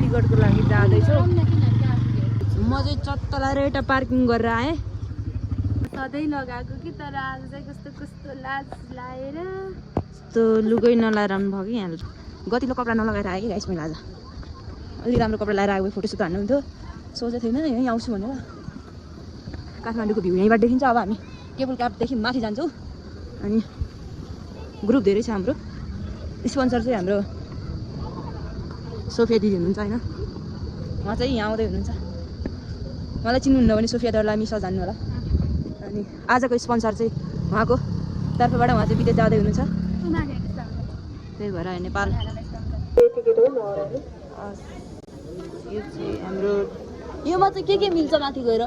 टिकटको लागि जाँदैछु। म चाहिँ चत्तला रेटा पार्किङ गरेर आएँ। सधैँ लगाएको कि तर आज चाहिँ कस्तो कस्तो लाज लाएर यस्तो लुगै नलाएर आउनु भयो कि यहाँ गतिलो कपडा नलगाएर आएँ कि गाइस मैले आज। अलिक राम्रो कपडा लगाएर आएको फोटोसुट हान्नु हुन्थ्यो। सोचेको थिएन यहीँ आउँछु भनेर। काठमाडौँको भ्यू यहीँबाट देखिन्छ। अब हामी केबल कार्डदेखि माथि जान्छौँ। अनि ग्रुप धेरै छ हाम्रो। स्पोन्सर चाहिँ हाम्रो सोफिया दिदी हुनुहुन्छ होइन, उहाँ चाहिँ यहाँ आउँदै हुनुहुन्छ। मलाई चिन्नुहुन्न भने सोफिया दरलाई मिसा जान्नु होला। अनि आजको स्पोन्सर चाहिँ उहाँको तर्फबाट उहाँ चाहिँ विदेश जाँदै हुनुहुन्छ। त्यही भएर नेपाल यो चाहिँ हाम्रो योमा चाहिँ के मिल्छ माथि गएर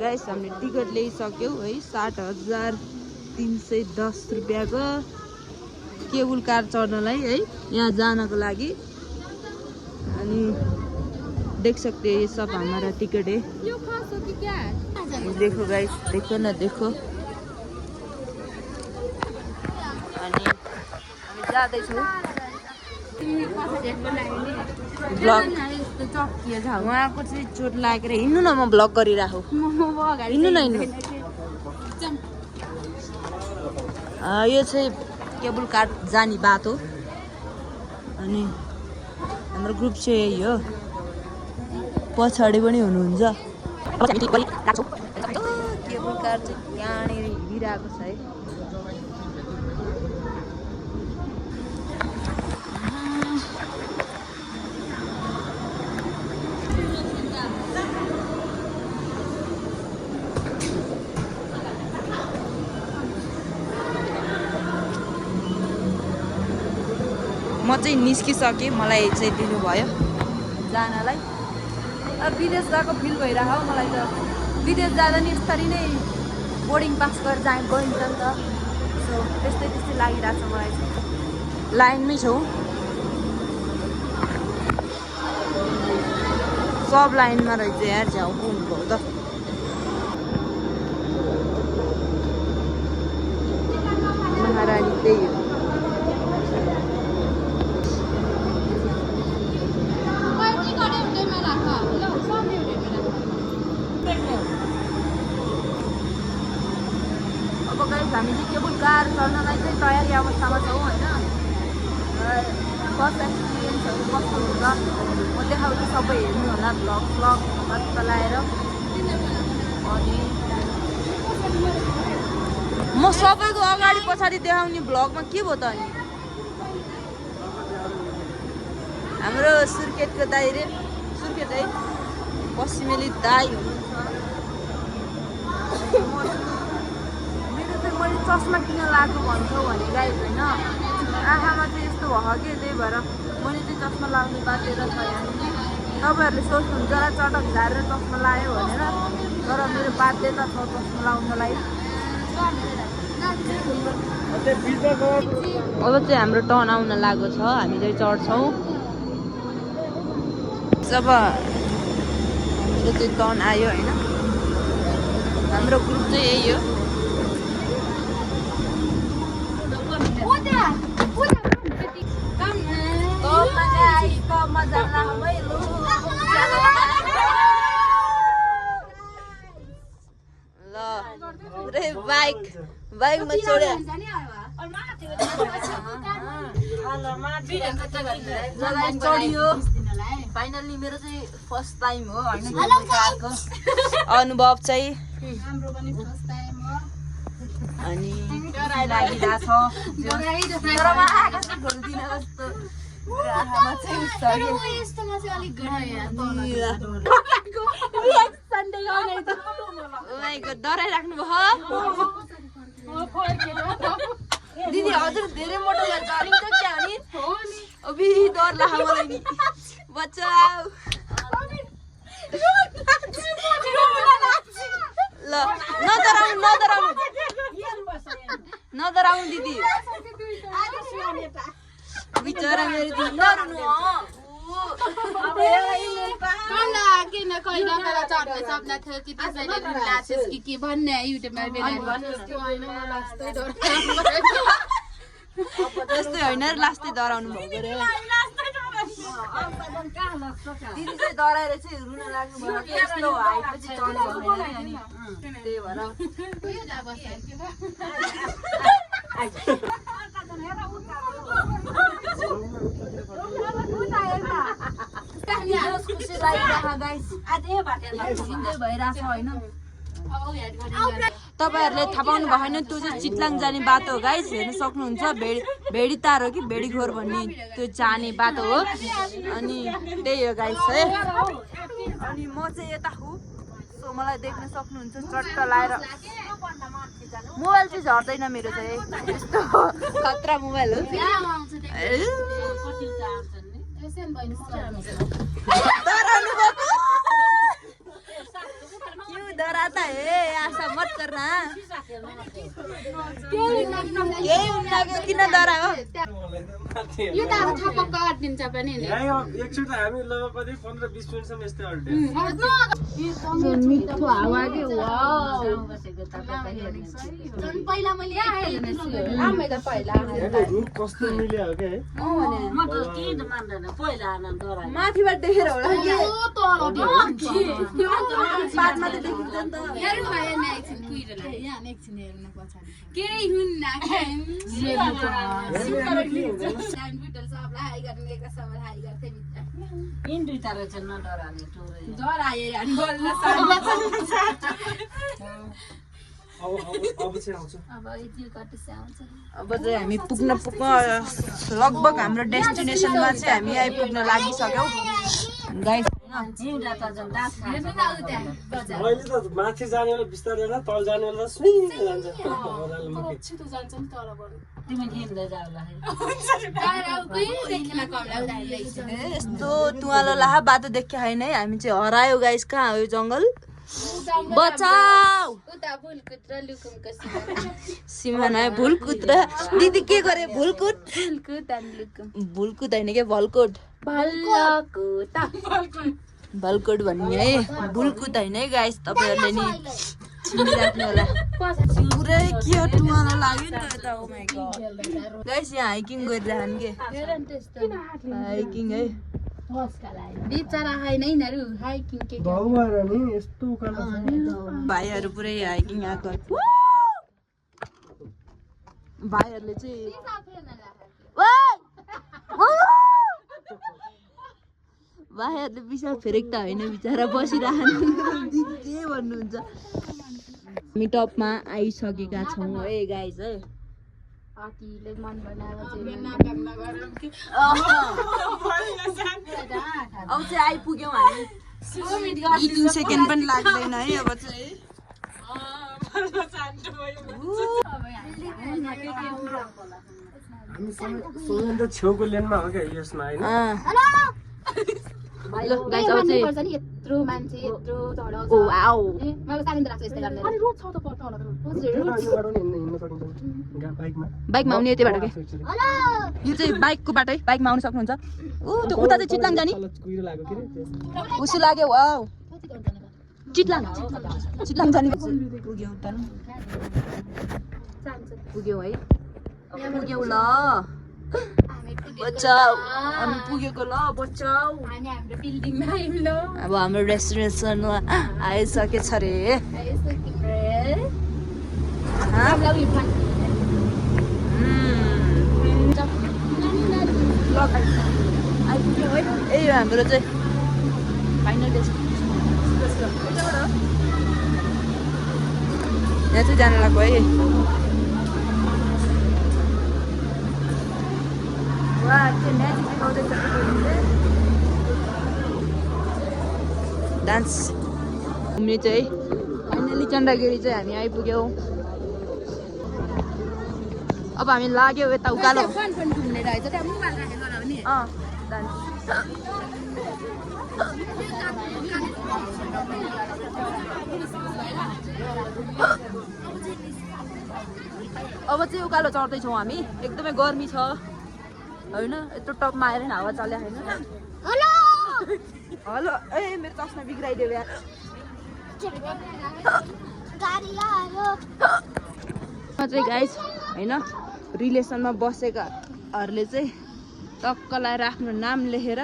गाइस हामीले टिकट ल्याइसक्यौँ है। 7,310 रुपियाँको केबल कार चढ्नलाई है, यहाँ जानको लागि। अनि देख सकते हैं ये सब हमारा टिकट है। देखो गाइस, देखो ना देखो। अनि हामी जाँदैछौँ। ब्लग उहाँको चाहिँ चोट लागेर हिँड्नु न, म ब्लग गरिराखौँ। हिँड्नु न हिँड्नु। यो चाहिँ केबल कार जाने बाटो। अनि हाम्रो ग्रुप चाहिँ यही हो। पछाडि पनि हुनुहुन्छ। केबल कार चाहिँ यहाँनिर हिँडिरहेको छ है। म चाहिँ निस्किसकेँ। मलाई चाहिँ दिनुभयो जानलाई। अब विदेश गएको फिल भइरहेको हो मलाई त। विदेश जाँदा नि यसरी नै बोर्डिङ पास गरेर गइन्छ नि त। सो त्यस्तै लागिरहेको छ मलाई चाहिँ। लाइनमै छौँ, सब लाइनमा रहेछ यार। झ्याउ पुग्नुभयो त। महारानी त्यही हो। हामी चाहिँ केबल कार चढ्नलाई चाहिँ तयारी अवस्थामा छौँ होइन। फर्स्ट एक्सपिरियन्सहरू कस्तो हुन्छ म देखाउँछु। सबै हेर्नु होला ब्लग चलाएर। अनि म सबैको अगाडि पछाडि देखाउने ब्लगमा के भयो त। अनि हाम्रो सुर्खेतको दाइ रे, सुर्खेत है, पश्चिमेली दाइ हुनुहुन्छ। मैले चस्मा किन लाग्नु भन्छौ भने गाइस होइन, आँखामा चाहिँ यस्तो भयो कि त्यही भएर मैले चाहिँ चस्मा लाउने बाध्य छ। यहाँनिर तपाईँहरूले सोच्नुहुन्छ होला चटक झारेर चस्मा लायो भनेर, तर मेरो बाध्यता छ चस्मा लाउनलाई। अब चाहिँ हाम्रो टर्न आउन लागेको छ। हामी चाहिँ चढ्छौँ। जब हाम्रो चाहिँ टर्न आयो होइन, हाम्रो ग्रुप चाहिँ यही हो। बाइकमा चढ्यो। चढियो फाइनल्ली। मेरो चाहिँ फर्स्ट टाइम हो होइन अनुभव चाहिँ। अनि लागिरहेछ डराइराख्नु भयो दिदी। हजुर धेरै मोटो भएर डरिन्छ क्या नि? अबि डर लाग्यो मलाई नि। बचाऊ ल, नडराउनु दिदी। बिचरा मेरो दिदी नरुनु। किन कहिले बेला चढ्न सक्ने थियो कि त्यसैले लासेस कि के भन्ने युट्युबमा बेला त्यस्तै होइन लास्टै डराउनु भएको रे दिदी चाहिँ डराएर चाहिँ रुन लाग्नु भयो यस्तो हाइट चाहिँ चढ्नु भएन अनि त्यही भएर खुसी लागिरहेको गाइस भइरहेछ होइन तपाईहरुले थाहा पाउनु भएन त्यो चाहिँ चितलाङ जाने बाटो हो गाइस हेर्न सक्नुहुन्छ भेडी तार हो कि भेडीघोर भन्ने त्यो जाने बाटो हो अनि त्यही हो गाइस है अनि म चाहिँ यता हुँ सो मलाई देख्न सक्नुहुन्छ चट्ट लाएर मोबाइल चाहिँ झर्दैन मेरो चाहिँ यस्तो खतरा मोबाइल हो क्यों डराता है ऐसा मत करना किन डरायो यो त अब थपक्क अड्दिन्छ पनि नि एकचोटि हामी लगभग कति 15-20 मिनेटसम्म यस्तै अड्ट्यो मिठो हावा के वाउ पहिला मैले आमे त पहिला रुख कस्तो मिल्यो हो के म त के मान्दैन पहिला आनन्द डरायो माथिबाट देखेर होला बादमा त देखिन्छ नि त हेर्नु भयो नि एकछिन कुइरला यहाँ एकछिन हेर्न पछाडी केही हुन्न कम्प्युटर सबलाई हाई गर्ने एक सबलाई हाई गर्थे भित्र इन दुईटा रहेछ न डराउने टोरे डराए अनि बोल्न अब चाहिँ आउँछ अब यति कटिस आउँछ अब चाहिँ हामी पुग्न लगभग हाम्रो डेस्टिनेसनमा चाहिँ हामी आइपुग्न लागिसक्यौँ गाइस हिउँदा त झन् डाँस खान्छ अहिले त माथि जाने बेला बिस्तारै होला तल जाने बेला सुइँ जान्छ तिमी हिँड्दै जाउला यस्तो तुवालो लाहा बाटो देख्यो होइन है हामी चाहिँ हरायो गाइस कहाँ हो यो जङ्गल बचाऊ उता भुलकुत्र लुकुमको सिमाना भुलकुत्र दिदी के गरे भुलकुट भुलकुत अनि लुकुम भुलकुट होइन के भलकोट भलकोट भन्ने है भुलकुट होइन है गाइस तपाईँहरूले नि चिनिराख्नु होला पुरै के टुवालो लाग्यो नि त यता ओ माइ गॉड गाइस यहाँ हाइकिङ गरिरहन् के हाइकिङ है बिचरा होइन यिनीहरू हाइकिङ के भगवान नि यस्तो उकालो छ भाइहरू पुरै हाइकिङ आएको भाइहरूले चाहिँ भाइहरूले विशाल फेरेक त होइन बिचरा बसिरहनु के भन्नुहुन्छ हामी टपमा आइसकेका छौँ है गाइस है आकीले मन बनाएर अब चाहिँ आइपुग्यौँ हामी 2 सेकेन्ड पनि लाग्दैन है अब चाहिँ हामी सँगै छेउको लेनमा हो क्या यसमा होइन ल गाइस अब चाहिँ पर्छ नि यत्रो मान्छे यत्रो झडक ओ वाउ मलाई सानिन्द्र लाग्छ यस्तै गर्ने अनि रोड छ त पर्छ होला हिँड्न सकिन्छ बाइकमा बाइकमा आउने यति बाटो के यो चाहिँ बाइकको बाटो है बाइकमा आउन सक्नुहुन्छ ऊ त्यो उता चाहिँ चितलाङ जाने कुहिरो लाग्यो के उसी लाग्यो वाउ चितलाङ जाने पुग्यौँ त पुग्यौँ है पुग्यौँ ल बचाऊ हामी पुगेको ल बचाऊ हामी हाम्रो बिल्डिङमा आयौँ ल अब हाम्रो रेस्टुरेन्टमा आइसकेछ रे आइपुग्यौँ है यही हो हाम्रो चाहिँ फाइनल डेस्टिनेसन यहाँ चाहिँ जान लाग्यो है डान्स घुम्ने चाहिँ फाइनली चन्द्रगिरी चाहिँ हामी आइपुग्यौँ अब हामी लाग्यौँ यता उकालो घुम्ने रहेछ त्यहाँ मोबाइल राखेको होला भने डान्स अब चाहिँ उकालो चढ्दैछौँ हामी एकदमै गर्मी छ होइन यत्रो टपमा आएर नि हावा चल्या होइन हेलो ए मेरो चस्मा बिग्राइदियो यार चाहिँ गाइस होइन रिलेसनमा बसेकाहरूले चाहिँ टक्क लाएर आफ्नो नाम लेखेर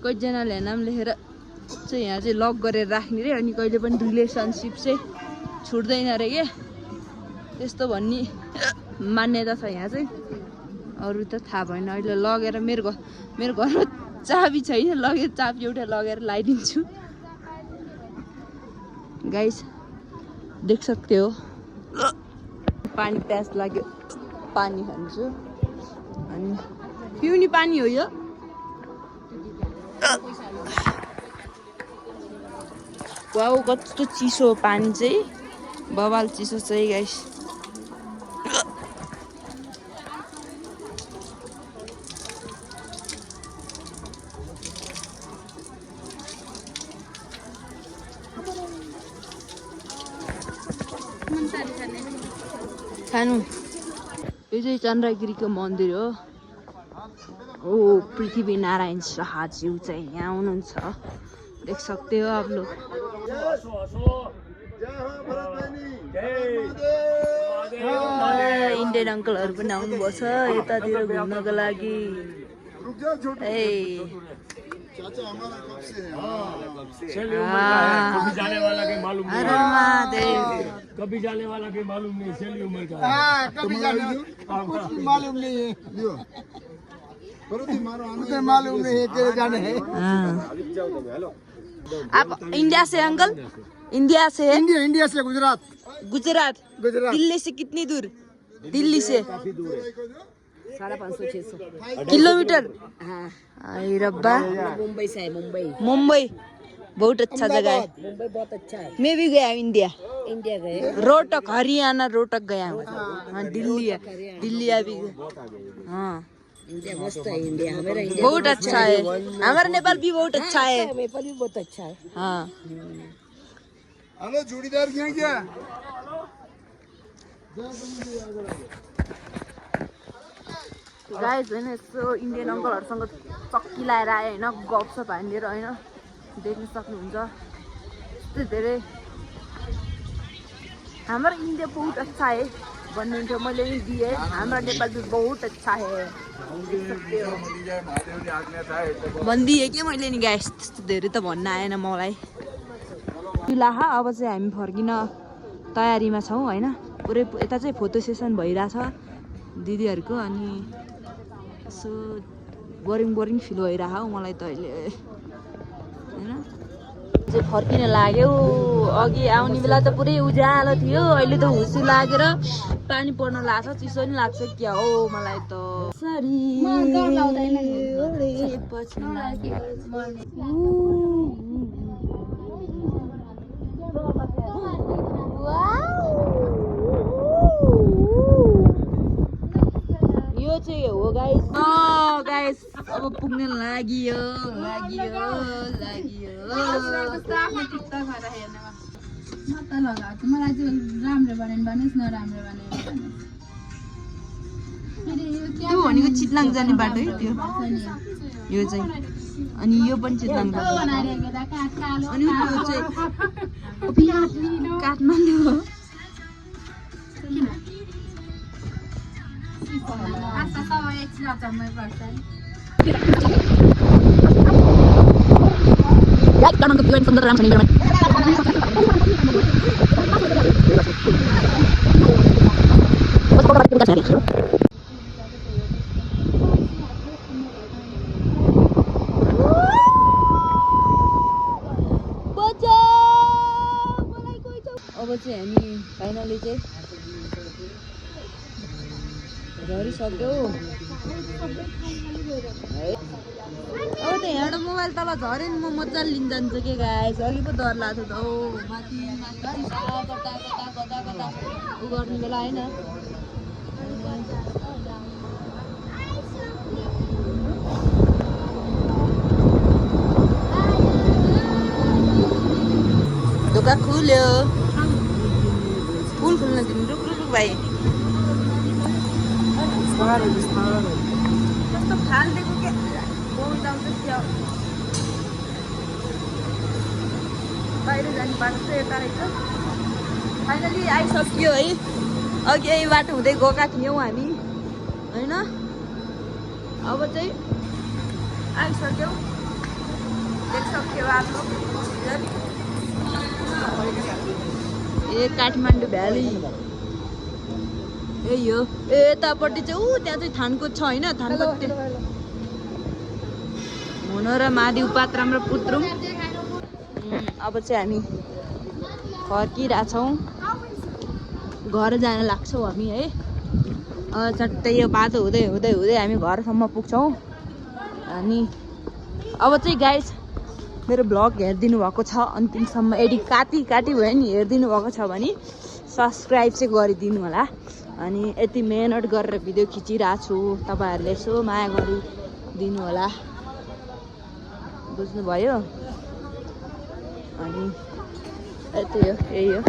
कतिजनाले नाम लेखेर चाहिँ यहाँ चाहिँ लक गरेर राख्ने रे अनि कहिले पनि रिलेसनसिप चाहिँ छुट्दैन अरे के त्यस्तो भन्ने मान्यता छ यहाँ चाहिँ अरू त थाहा भएन अहिले लगेर मेरो घरमा चाबी छैन लगेर चाबी एउटा लगेर लगाइदिन्छु गाइस देख सक्ते हो पानी प्यास लाग्यो पानी खान्छु अनि पिउने पानी हो यो वाउ कस्तो चिसो पानी चाहिँ बवाल चिसो चाहिँ गाइस खानु यो चाहिँ चन्द्रगिरीको मन्दिर हो ओ पृथ्वी नारायण शाहज्यू चाहिँ यहाँ हुनुहुन्छ देख सकते हो आप लोग इन्डियन अङ्कलहरू पनि आउनुभएको छ यतातिर घुम्नको लागि कभी जाने वाला के मालूम नहीं चली उम्र का कभी मालूम नहीं है उसे मालूम नहीं है तेरे जाने है आप इंडिया से अंकल इंडिया से है इंडिया से गुजरात गुजरात दिल्ली से कितनी दूर दिल्ली से 550-600 किलोमीटर आई रब्बा मुंबई से है मुंबई बहुत अच्छा जगह है मुंबई बहुत अच्छा है मैं भी गया हूँ इंडिया गए रोहतक हरियाणा रोहतक गया हूँ हाँ दिल्ली है दिल्ली अभी हाँ इंडिया मस्त है इंडिया हमारा इंडिया बहुत अच्छा है हमारा नेपाल भी बहुत अच्छा है नेपाल भी बहुत अच्छा है हाँ हेलो जोड़ीदार क्या गाइस होइन यस्तो इन्डियन अङ्कलहरूसँग चक्की लाएर आयो होइन गफसप हानेर होइन देख्न सक्नुहुन्छ यस्तो धेरै हाम्रो इन्डिया बहुत अच्छा है भन्नुहुन्थ्यो मैले पनि दिएँ हाम्रो नेपाल भी बहुत अच्छा है भनिदिएँ कि मैले नि गाइस त्यस्तो धेरै त भन्न आएन मलाई लाहा अब चाहिँ हामी फर्किन तयारीमा छौँ होइन पुरै यता चाहिँ फोटो सेसन भइरहेछ दिदीहरूको अनि यसो बोरिङ फिल भइरहेको हौ मलाई त अहिले होइन चाहिँ फर्किन लाग्यो अघि आउने बेला त पुरै उज्यालो थियो अहिले त हुसी लागेर पानी पर्न लाग्छ चिसो नि लाग्छ क्या हो मलाई त यो चाहिँ हो गाइस गाइस अब पुग्न लाग्यो मलाई चाहिँ राम्रो भनेन भन्नुहोस् नराम्रो भनेन त्यो भनेको चितलाङ जाने बाटो है त्यो यो चाहिँ अनि यो पनि चितलाङ बाटो अनि त्यो चाहिँ काठमाडौँ हो अब चाहिँ हामी फाइनली चाहिँ झरिसक्यो अब त यहाँबाट मोबाइल तल झऱ्यो नि म मजाले लिन जान्छु के गाइस अघि पो डर लाग्थ्यो त ओ माथि कता उ गर्ने बेला होइन ढोका खुल्यो फुल खुल्न दिनु रुक भाइ कस्तो फालिदिएको के बहुत आउँछ क्या बाहिर जाने बाटो चाहिँ यता रहेछ फाइनली आइसक्यो है अघि यही बाटो हुँदै गएका थियौँ हामी होइन अब चाहिँ आइसक्यौ देख सक्यो आप लोग ए काठमाडौँ भ्याली ए यो यतापट्टि चाहिँ त्यहाँ चाहिँ थानको छ होइन थानको हुन र मादी उपात्राम र पुत्रुम अब चाहिँ हामी फर्किरहेछौँ घर जान लाग्छौँ हामी है चट्टै यो बाटो हुँदै हुँदै हुँदै हामी घरसम्म पुग्छौँ अनि अब चाहिँ गाइस मेरो ब्लग हेरिदिनु भएको छ अन्तिमसम्म यदि काटी भयो नि हेरिदिनु भएको छ भने सब्सक्राइब चाहिँ गरिदिनु होला अनि यति मेहनत गरेर भिडियो खिचिरहेको छु तपाईँहरूले यसो माया गरिदिनु होला बुझ्नुभयो अनि यति हो यही हो